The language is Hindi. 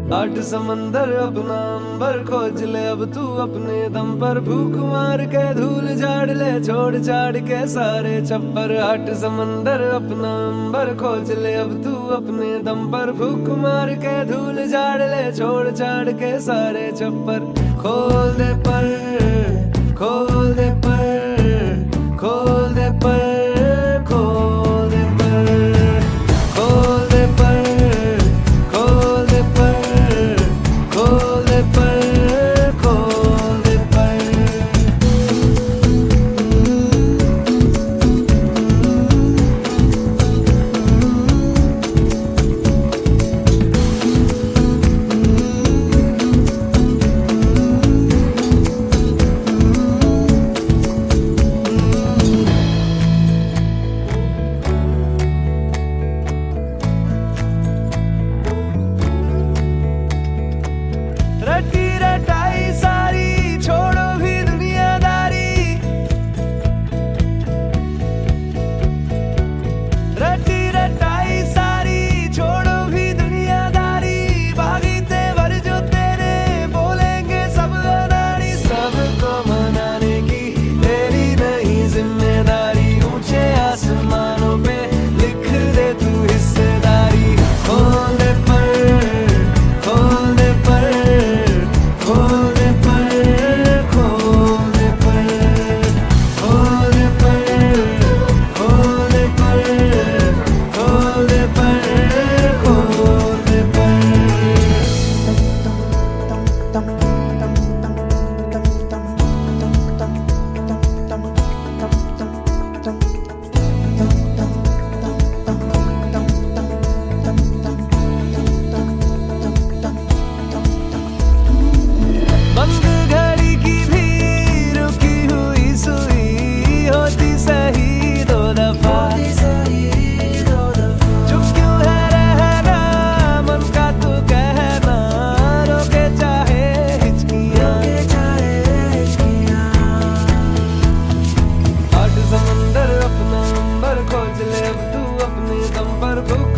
आठ समंदर अपना अंबर खोज ले अब तू अपने दम पर, भूख मार के धूल झाड़ ले छोड़ छाड़ के सारे छप्पर। आठ समंदर अपना अंबर खोज ले अब तू अपने दम पर, भूख मार के धूल झाड़ ले छोड़ छाड़ के सारे छप्पर। खोल दे पर, खोल दे पर, खोल दे पर, खोल दे पर, खोल दे पर, खोल दे पर, खोल दे पर, खोल दे पर। रटी रटाई सारी छोड़ो भी दुनियादारी, रटी रटाई सारी छोड़ो भी दुनियादारी। भागी तेवर जो तेरे बोलेंगे सब अनाड़ी, सबको मनाने की तेरी नहीं जिम्मेदारी। ऊंचे आसमानों पे लिख दे तू हिस्सेदारी। खोल दे पर, खोल दे पर, खोल दे पर, खोल दे पर, खोल दे पर, खोल दे पर, खोल दे पर, खोल दे पर। बंद घड़ी की भी रुकी हुई सुई होती सही दो दफा। चुप क्यों है रहना मन का तू कहना, रोके चाहे हिचकियां। आठ समंदर अपना अंबर खोज ले अब तू अपने दम पर, भूख